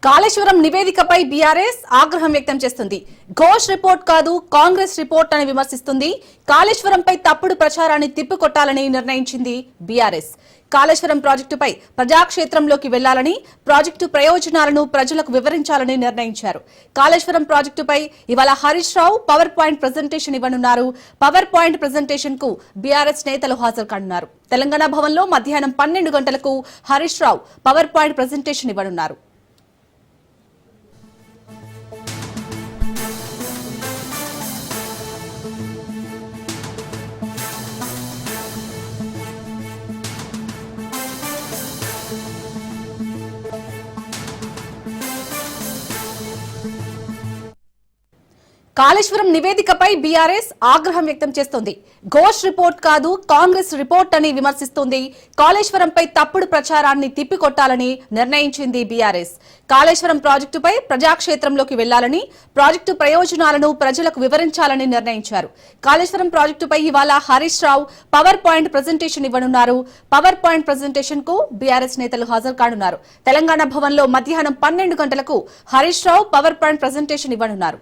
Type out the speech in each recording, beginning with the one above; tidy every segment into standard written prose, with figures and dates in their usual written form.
Kaleshwaram నివేదికపై BRS ఆగ్రహం వ్యక్తం చేస్తుంది. ఘోష్ రిపోర్ట్ కాదు కాంగ్రెస్ రిపోర్ట్ అని విమర్శిస్తుంది. కాళేశ్వరంపై తప్పుడు ప్రచారాన్ని తిప్పికొట్టాలని నిర్ణయించింది బీఆర్ఎస్. కాళేశ్వరం ప్రాజెక్టుపై ప్రజాక్షేత్రంలోకి వెళ్లాలని, ప్రాజెక్టు ప్రయోజనాలను ప్రజలకు వివరించాలని నిర్ణయించారు. కాళేశ్వరం ప్రాజెక్టుపై ఇవాళ Harish Rao power point presentation ఇవ్వనున్నారు. పవర్ పాయింట్ ప్రెజెంటేషన్ కు బీఆర్ఎస్ నేతలు హాజరు కానున్నారు. తెలంగాణ భవన్లో మధ్యాహ్నం 12 గంటలకు Harish Rao power point presentation ఇవ్వనున్నారు. కాళేశ్వరం నివేదికపై బీఆర్ఎస్ ఆగ్రహం వ్యక్తం చేస్తోంది. ఘోష్ రిపోర్ట్ కాదు కాంగ్రెస్ రిపోర్ట్ అని విమర్శిస్తోంది. కాళేశ్వరంపై తప్పుడు ప్రచారాన్ని తిప్పికొట్టాలని నిర్ణయించింది బీఆర్ఎస్. కాళేశ్వరం ప్రాజెక్టుపై ప్రజాక్షేత్రంలోకి వెళ్లాలని, ప్రాజెక్టు ప్రయోజనాలను ప్రజలకు వివరించాలని నిర్ణయించారు. కాళేశ్వరం ప్రాజెక్టుపై ఇవాళ Harish Rao power point presentation ఇవ్వనున్నారు. పవర్ పాయింట్ ప్రెజెంటేషన్ కు బీఆర్ఎస్ నేతలు హాజరు కానున్నారు. తెలంగాణ భవన్లో మధ్యాహ్నం 12 గంటలకు Harish Rao power point presentation ఇవ్వనున్నారు.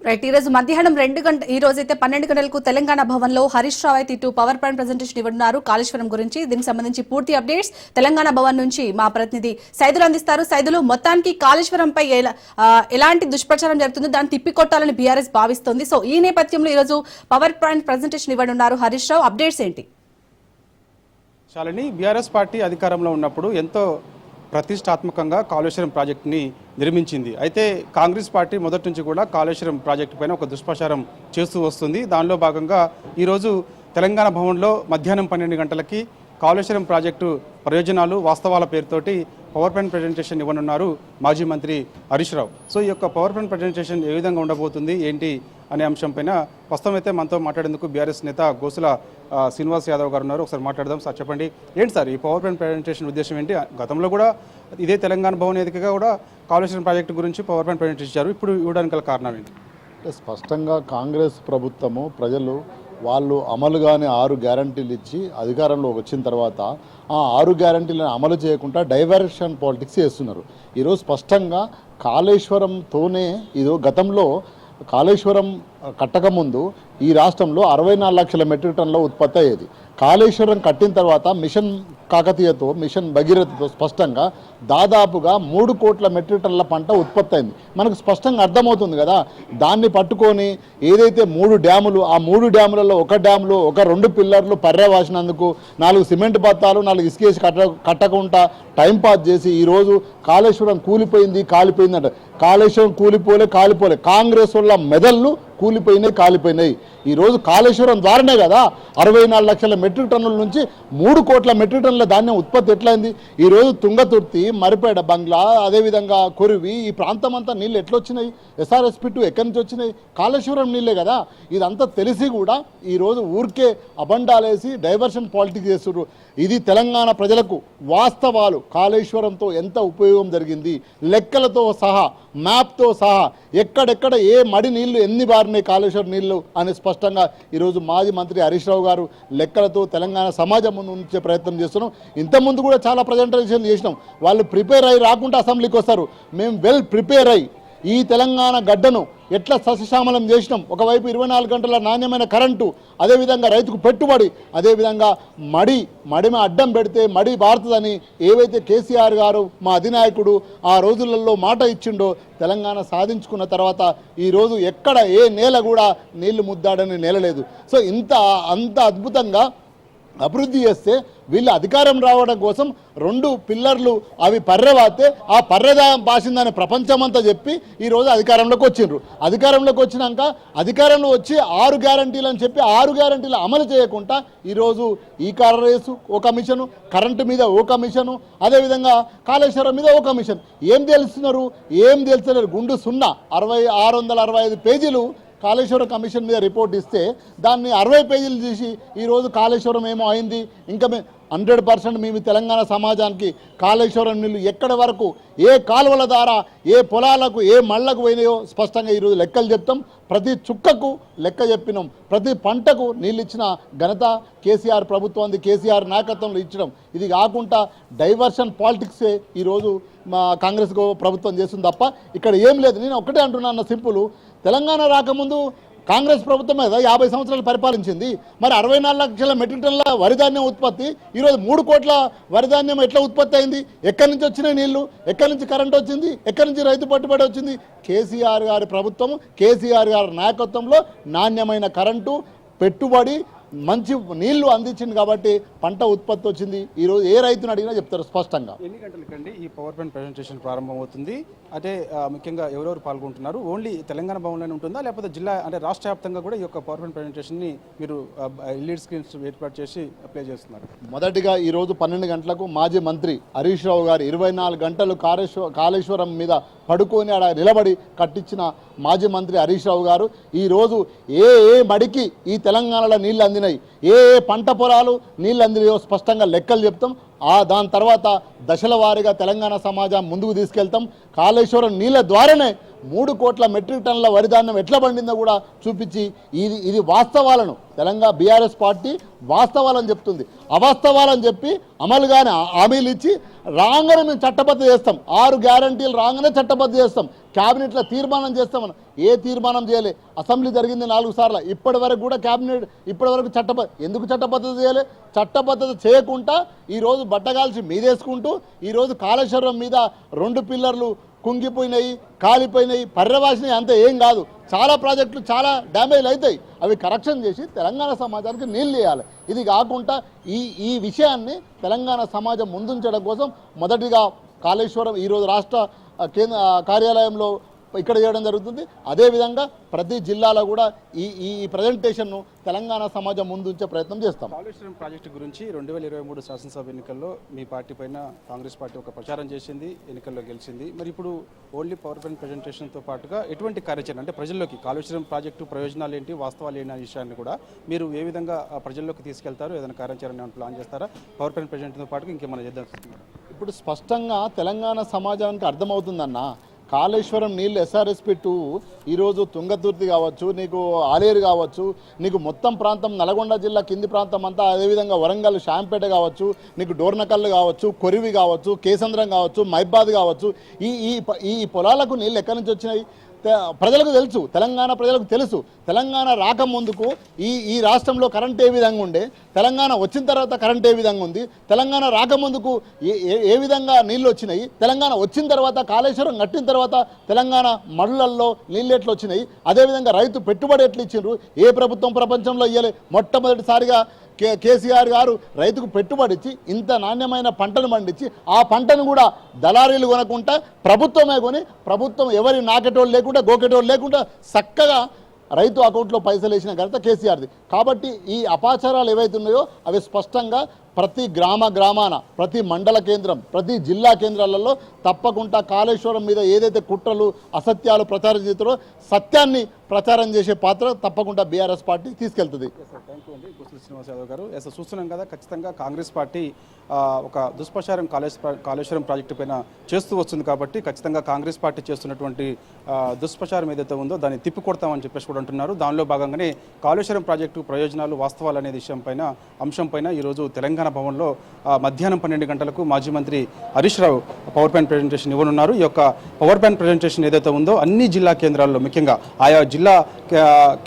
రైట్, ఈ రోజు మధ్యాహ్నం 2 గంటల ఈ రోజైతే 12 గంటలకు తెలంగాణ భవన్ లో హరీష్ రావు అయితే ఇటు పవర్ పాయింట్ ప్రెజెంటేషన్ ఇవ్వనున్నారు కాళేశ్వరం గురించి. దీనికి సంబంధించి పూర్తి అప్డేట్స్ తెలంగాణ భవన్ నుంచి మా ప్రతినిధి సైదులు అందిస్తారు. సైదులు, మొత్తానికి కాళేశ్వరంపై ఎలాంటి దుష్ప్రచారం జరుగుతుందో దాన్ని తిప్పికొట్టాలని బీఆర్ఎస్ భావిస్తోంది. సో ఈ నేపథ్యంలో ఈ రోజు పవర్ పాయింట్ ప్రెజెంటేషన్ ఇవ్వనున్నారు హరీష్ రావు. అప్డేట్స్ ఏంటి? చాలని బీఆర్ఎస్ పార్టీ అధికారంలో ఉన్నప్పుడు ఎంతో ప్రతిష్టాత్మకంగా కాళేశ్వరం ప్రాజెక్టుని నిర్మించింది. అయితే కాంగ్రెస్ పార్టీ మొదటి నుంచి కూడా కాళేశ్వరం ప్రాజెక్టు పైన ఒక దుష్ప్రచారం చేస్తూ వస్తుంది. దానిలో భాగంగా ఈరోజు తెలంగాణ భవన్లో మధ్యాహ్నం 12 గంటలకి కాళేశ్వరం ప్రాజెక్టు ప్రయోజనాలు, వాస్తవాల పేరుతోటి పవర్ పాయింట్ ప్రజెంటేషన్ ఇవ్వనున్నారు మాజీ మంత్రి హరీష్ రావు. సో ఈ యొక్క పవర్ పాయింట్ ప్రజెంటేషన్ ఏ విధంగా ఉండబోతుంది ఏంటి అనే అంశంపైన ప్రస్తుతం అయితే మనతో మాట్లాడేందుకు బీఆర్ఎస్ నేత గోసుల శ్రీనివాస్ యాదవ్ గారు ఉన్నారు. ఒకసారి మాట్లాడదాం. సార్ చెప్పండి, ఏంటి సార్ ఈ పవర్ పాయింట్ ప్రజెంటేషన్ ఉద్దేశం ఏంటి? గతంలో కూడా ఇదే తెలంగాణ భవన్ వేదికగా కూడా కాళేశ్వరం ప్రాజెక్టు గురించి పవర్ పాయింట్ ప్రజెంటేషన్ ఇచ్చారు. ఇప్పుడు ఇవ్వడానికి గల కారణం ఏంటి? స్పష్టంగా కాంగ్రెస్ ప్రభుత్వము ప్రజలు వాళ్ళు అమలుగానే 6 గ్యారంటీలు ఇచ్చి అధికారంలో వచ్చిన తర్వాత ఆ 6 గ్యారంటీలను అమలు చేయకుండా డైవర్షన్ పాలిటిక్స్ చేస్తున్నారు. ఈరోజు స్పష్టంగా కాళేశ్వరంతోనే ఇదో గతంలో కాళేశ్వరం కట్టకముందు ఈ రాష్ట్రంలో 64 లక్షల మెట్రిక్ టన్నుల ఉత్పత్తి అయ్యేది. కాళేశ్వరం కట్టిన తర్వాత మిషన్ కాకతీయతో, మిషన్ భగీరథతో స్పష్టంగా దాదాపుగా 3 కోట్ల మెట్రిక్ టన్నుల పంట ఉత్పత్తి అయింది. మనకు స్పష్టంగా అర్థమవుతుంది కదా. దాన్ని పట్టుకొని ఏదైతే 3 డ్యాములు, ఆ 3 డ్యాములలో ఒక డ్యాములో ఒక 2 పిల్లర్లు పర్యవాసినందుకు 4 సిమెంట్ బత్తాలు 4 ఇసుకేసి కట్టకుండా టైంపాస్ చేసి ఈరోజు కాళేశ్వరం కూలిపోయింది, కాలిపోయిందంట. కాళేశ్వరం కాలిపోలే కాంగ్రెస్ వల్ల మెదళ్ళు కాలిపోయినాయి. ఈరోజు కాళేశ్వరం ద్వారానే కదా 64 లక్షల మెట్రిక్ టన్నుల నుంచి 3 కోట్ల మెట్రిక్ టన్నుల ధాన్యం ఉత్పత్తి ఎట్లయింది. ఈరోజు తుంగతుర్తి, మరిపేడ, బంగ్లా, అదేవిధంగా కొరివి, ఈ ప్రాంతం అంతా నీళ్ళు ఎట్లొచ్చినాయి? SRSP2 ఎక్కడి నుంచి వచ్చినాయి? కాళేశ్వరం నీళ్ళే కదా. ఇదంతా తెలిసి కూడా ఈరోజు ఊరికే అబండాలేసి డైవర్షన్ పాలిటిక్స్ చేస్తున్నారు. ఇది తెలంగాణ ప్రజలకు వాస్తవాలు, కాళేశ్వరంతో ఎంత ఉపయోగం జరిగింది లెక్కలతో సహా, మ్యాప్తో సహా, ఎక్కడెక్కడ ఏ మడి నీళ్లు ఎన్ని బారినాయి కాళేశ్వరం నీళ్లు అని స్పష్టంగా ఈరోజు మాజీ మంత్రి హరీష్ రావు గారు లెక్కలతో తెలంగాణ సమాజం ముందు ఉంచే ప్రయత్నం చేస్తున్నాం. ఇంతకుముందు కూడా చాలా ప్రజెంటేషన్ చేసినాం. వాళ్ళు ప్రిపేర్ అయ్యి రాకుండా అసెంబ్లీకి వస్తారు. మేము వెల్ ప్రిపేర్ అయ్యి ఈ తెలంగాణ గడ్డను ఎట్లా సస్యశ్యామలం చేసినాం. ఒకవైపు 24 గంటల నాణ్యమైన కరెంటు, అదేవిధంగా రైతుకు పెట్టుబడి, అదేవిధంగా మడిమ అడ్డం పెడితే మడి భారతదని ఏవైతే కేసీఆర్ గారు మా అధినాయకుడు ఆ రోజులలో మాట ఇచ్చిండో, తెలంగాణ సాధించుకున్న తర్వాత ఈరోజు ఎక్కడ ఏ నేల కూడా నీళ్లు ముద్దాడని నేల లేదు. సో అంత అద్భుతంగా అభివృద్ధి చేస్తే వీళ్ళు అధికారం రావడం కోసం 2 పిల్లర్లు అవి పర్రెవాతే ఆ పర్రెదాయం పాసిందని ప్రపంచమంతా చెప్పి ఈరోజు అధికారంలోకి వచ్చిండ్రు. అధికారంలోకి వచ్చినాక అధికారంలో వచ్చి 6 గ్యారంటీలు అని చెప్పి 6 గ్యారంటీలు అమలు చేయకుండా ఈరోజు ఈ కార్ రేసు ఓ కమిషను, కరెంటు మీద ఓ కమిషను, అదేవిధంగా కాళేశ్వరం మీద ఓ కమిషన్. ఏం తెలుస్తున్నారు? ఏం తెలుస్తున్నారు? గుండు 0 665 పేజీలు కాళేశ్వరం కమిషన్ మీద రిపోర్ట్ ఇస్తే దాన్ని 60 పేజీలు తీసి ఈరోజు కాళేశ్వరం ఏమో అయింది, ఇంకా 100% మేము తెలంగాణ సమాజానికి కాళేశ్వరం నీళ్ళు ఎక్కడి వరకు ఏ కాలువల ద్వారా ఏ పొలాలకు ఏ మళ్ళకు పోయినాయో స్పష్టంగా ఈరోజు లెక్కలు చెప్తాం. ప్రతి చుక్కకు లెక్క చెప్పినాం. ప్రతి పంటకు నీళ్ళు ఇచ్చిన ఘనత కేసీఆర్ ప్రభుత్వం, కేసీఆర్ నాయకత్వంలో ఇచ్చడం. ఇది కాకుండా డైవర్షన్ పాలిటిక్సే ఈరోజు మా కాంగ్రెస్ ప్రభుత్వం చేస్తుంది తప్ప ఇక్కడ ఏం లేదు. నేను ఒకటే అంటున్నాను సింపుల్, తెలంగాణ రాకముందు కాంగ్రెస్ ప్రభుత్వం మీద 50 సంవత్సరాలు పరిపాలించింది. మరి 64 లక్షల మెట్రిక్ టన్నుల వరిధాన్యం ఉత్పత్తి, ఈరోజు 3 కోట్ల వరిధాన్యం ఎట్లా ఉత్పత్తి అయింది? ఎక్కడి నుంచి వచ్చినాయి నీళ్లు? ఎక్కడి నుంచి కరెంట్ వచ్చింది? ఎక్కడి నుంచి రైతు పట్టుబడి వచ్చింది? కేసీఆర్ గారి ప్రభుత్వం, కేసీఆర్ గారి నాయకత్వంలో నాణ్యమైన కరెంటు, పెట్టుబడి, మంచి నీళ్లు అందించింది కాబట్టి పంట ఉత్పత్తి వచ్చింది. ఈరోజు ఏ రైతుని అడిగినా చెప్తారు స్పష్టంగా. ఎన్ని గంటలకండి ఈ పవర్ పాయింట్ ప్రజెంటేషన్ ప్రారంభమవుతుంది? అంటే ముఖ్యంగా ఎవరెవరు పాల్గొంటున్నారు? ఓన్లీ తెలంగాణ భవన్లోనే ఉంటుందా, లేకపోతే జిల్లా అంటే రాష్ట్ర వ్యాప్తంగా కూడా ఈ యొక్క పవర్ పాయింట్ ప్రజెంటేషన్ని మీరు ఎల్ఈడి స్క్రీన్స్ ఏర్పాటు చేసి ప్లే చేస్తున్నారు? మొదటిగా ఈరోజు 12 గంటలకు మాజీ మంత్రి హరీష్ రావు గారు 24 గంటలు కాళేశ్వరం మీద పడుకొని ఆడ నిలబడి కట్టించిన మాజీ మంత్రి హరీష్ రావు గారు ఈరోజు ఏ మడికి ఈ తెలంగాణలో నీళ్ళు అందినాయి, ఏ పంట పొలాలు నీళ్ళు అందినాయో స్పష్టంగా లెక్కలు చెప్తాం. దాని తర్వాత దశల వారీగా తెలంగాణ సమాజం ముందుకు తీసుకెళ్తాం. కాళేశ్వరం నీళ్ళ ద్వారానే 3 కోట్ల మెట్రిక్ టన్నుల వరిధాన్యం ఎట్లా పండిందో కూడా చూపించి ఇది వాస్తవాలను తెలంగాణ బీఆర్ఎస్ పార్టీ వాస్తవాలని చెప్తుంది. అవాస్తవాలని చెప్పి అమలుగానే హామీలు ఇచ్చి రాగానే మేము చట్టబద్ధ చేస్తాం. 6 గ్యారంటీలు రాగానే చట్టబద్ధ చేస్తాం. క్యాబినెట్లో తీర్మానం చేస్తామని ఏ తీర్మానం చేయలే. అసెంబ్లీ జరిగింది 4 సార్లు, ఇప్పటి వరకు కూడా క్యాబినెట్ ఇప్పటి వరకు ఎందుకు చట్టబద్ధత చేయలే? చట్టబద్ధత చేయకుండా ఈరోజు బట్టగాల్చి మీదేసుకుంటూ ఈరోజు కాళేశ్వరం మీద 2 పిల్లర్లు కుంగిపోయినాయి, కాలిపోయినాయి, పర్యవాసినాయి. అంతే ఏం కాదు, చాలా ప్రాజెక్టులు చాలా డ్యామేజ్ అవుతాయి. అవి కరెక్షన్ చేసి తెలంగాణ సమాజానికి నీళ్ళు ఇవ్వాలి. ఇది కాకుండా ఈ విషయాన్ని తెలంగాణ సమాజం ముందుంచడం కోసం మొదటిగా కాళేశ్వరం ఈరోజు రాష్ట్ర కేంద్ర కార్యాలయంలో ఇక్కడ చేయడం జరుగుతుంది. అదేవిధంగా ప్రతి జిల్లాలో కూడా ఈ ప్రజెంటేషన్ను తెలంగాణ సమాజం ముందుంచే ప్రయత్నం చేస్తాం. కాళేశ్వరం ప్రాజెక్టు గురించి 2023 శాసనసభ ఎన్నికల్లో మీ పార్టీ పైన కాంగ్రెస్ పార్టీ ఒక ప్రచారం చేసింది, ఎన్నికల్లో గెలిచింది. మరి ఇప్పుడు ఓన్లీ పవర్ పాయింట్ ప్రజెంటేషన్తో పాటుగా ఎటువంటి కార్యాచరణ అంటే ప్రజల్లోకి కాళేశ్వరం ప్రాజెక్టు ప్రయోజనాలు ఏంటి, వాస్తవాలు ఏంటి అనే విషయాన్ని కూడా మీరు ఏ విధంగా ప్రజల్లోకి తీసుకెళ్తారు? ఏదైనా కార్యాచరణ ప్లాన్ చేస్తారా? పవర్ పాయింట్ ప్రజెంటేషన్తో పాటుగా ఇంకేమైనా చేద్దాం? ఇప్పుడు స్పష్టంగా తెలంగాణ సమాజానికి అర్థమవుతుందన్న, కాళేశ్వరం నీళ్ళు SRSP 2 ఈరోజు తుంగతుర్తి కావచ్చు, నీకు ఆలేరు కావచ్చు, నీకు మొత్తం ప్రాంతం నల్గొండ జిల్లా కింది ప్రాంతం అంతా, అదేవిధంగా వరంగల్ శాంపేట కావచ్చు, నీకు డోర్నకల్లు కావచ్చు, కొరివి కావచ్చు, కేసంద్రం కావచ్చు, మైబాద్ కావచ్చు, ఈ పొలాలకు నీళ్ళు ఎక్కడి నుంచి వచ్చినాయి? ప్రజలకు తెలుసు, తెలంగాణ ప్రజలకు తెలుసు. తెలంగాణ రాకముందుకు ఈ రాష్ట్రంలో కరెంట్ ఏ విధంగా ఉండే, తెలంగాణ వచ్చిన తర్వాత కరెంట్ ఏ విధంగా ఉంది, తెలంగాణ రాకముందుకు ఏ విధంగా నీళ్ళు వచ్చినాయి, తెలంగాణ వచ్చిన తర్వాత కాళేశ్వరం కట్టిన తర్వాత తెలంగాణ మడులల్లో నీళ్ళు ఎట్లు వచ్చినాయి, అదేవిధంగా రైతు పెట్టుబడి ఎట్లు ఇచ్చిండ్రు, ఏ ప్రభుత్వం ప్రపంచంలో ఇయ్యలే. మొట్టమొదటిసారిగా కేసీఆర్ గారు రైతుకు పెట్టుబడి ఇచ్చి ఇంత నాణ్యమైన పంటను పండించి ఆ పంటను కూడా దళారీలు కొనకుండా ప్రభుత్వమే కొని, ప్రభుత్వం ఎవరి నాకెటోళ్ళు లేకుండా గోకెటోళ్ళు లేకుండా చక్కగా రైతు అకౌంట్లో పైసలు వేసిన ఘనత కేసీఆర్ది. కాబట్టి ఈ అపాచారాలు ఏవైతే ఉన్నాయో అవి స్పష్టంగా ప్రతి గ్రామాన, ప్రతి మండల కేంద్రం, ప్రతి జిల్లా కేంద్రాలలో తప్పకుండా కాళేశ్వరం మీద ఏదైతే కుట్రలు అసత్యాలు ప్రచారం చేస్తారో సత్యాన్ని ప్రచారం చేసే పాత్ర తప్పకుండా బీఆర్ఎస్ పార్టీ తీసుకెళ్తుంది. థ్యాంక్ యూ అండి గుత్తుల శ్రీనివాస్ యాదవ్ గారు. చూస్తున్నాం కదా, ఖచ్చితంగా కాంగ్రెస్ పార్టీ ఒక దుష్ప్రచారం కాళేశ్వరం ప్రాజెక్టు పైన చేస్తూ వస్తుంది. కాబట్టి ఖచ్చితంగా కాంగ్రెస్ పార్టీ చేస్తున్నటువంటి దుష్ప్రచారం ఏదైతే ఉందో దాన్ని తిప్పికొడతామని చెప్పేసి కూడా అంటున్నారు. దానిలో భాగంగానే కాళేశ్వరం ప్రాజెక్టు ప్రయోజనాలు, వాస్తవాలు అనే అంశం పైన ఈరోజు తెలంగాణ తెలంగాణ భవన్లో మధ్యాహ్నం 12 గంటలకు మాజీ మంత్రి Harish Rao power point presentation ఇవ్వనున్నారు. ఈ యొక్క పవర్ పాయింట్ ప్రజెంటేషన్ ఏదైతే ఉందో అన్ని జిల్లా కేంద్రాల్లో, ముఖ్యంగా ఆయా జిల్లా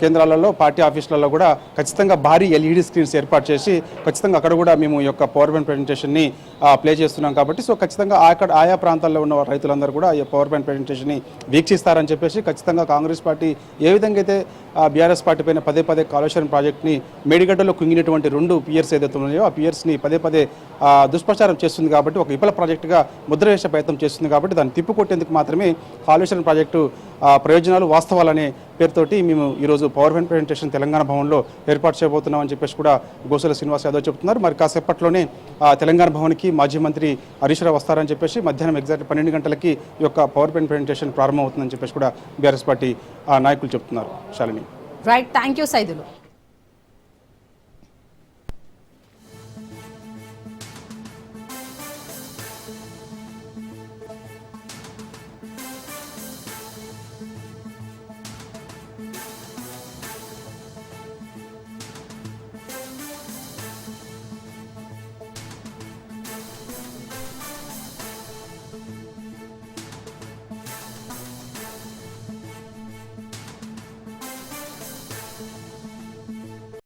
కేంద్రాలలో, పార్టీ ఆఫీసులలో కూడా ఖచ్చితంగా భారీ ఎల్ఈడి స్క్రీన్స్ ఏర్పాటు చేసి ఖచ్చితంగా అక్కడ కూడా మేము ఈ యొక్క పవర్ పాయింట్ ప్రజెంటేషన్ని ప్లే చేస్తున్నాం కాబట్టి సో ఖచ్చితంగా అక్కడ ఆయా ప్రాంతాల్లో ఉన్న రైతులందరూ కూడా ఈ పవర్ పాయింట్ ప్రజెంటేషన్ని వీక్షిస్తారని చెప్పేసి ఖచ్చితంగా కాంగ్రెస్ పార్టీ ఏ విధంగా అయితే బీఆర్ఎస్ పార్టీ పైన పదే పదే కాళేశ్వరం ప్రాజెక్ట్ని మేడిగడ్డలో కుంగినటువంటి 2 పియర్స్ ఏదైతే ఉన్నాయో ఆ పియర్స్ని పదే పదే దుష్ప్రచారం చేస్తుంది కాబట్టి ఒక విఫల ప్రాజెక్టుగా ముద్ర వేసే ప్రయత్నం చేస్తుంది కాబట్టి దాన్ని తిప్పికొట్టేందుకు మాత్రమే కాళేశ్వరం ప్రాజెక్టు ప్రయోజనాలు వాస్తవాలనే పేరుతోటి మేము ఈరోజు పవర్ పాయింట్ ప్రజెంటేషన్ తెలంగాణ భవన్లో ఏర్పాటు చేయబోతున్నామని చెప్పేసి కూడా గోసల శ్రీనివాస్ యాదవ్ చెబుతున్నారు. మరి కాసేపట్లోనే తెలంగాణ భవన్కి మాజీ మంత్రి హరీష్ రావు వస్తారని చెప్పేసి మధ్యాహ్నం ఎగ్జాక్ట్ 12 గంటలకి ఈ యొక్క పవర్ పాయింట్ ప్రజెంటేషన్ ప్రారంభమవుతుందని చెప్పేసి కూడా బీఆర్ఎస్ పార్టీ నాయకులు చెప్తున్నారు. Shalini. Right, thank you Saidulu.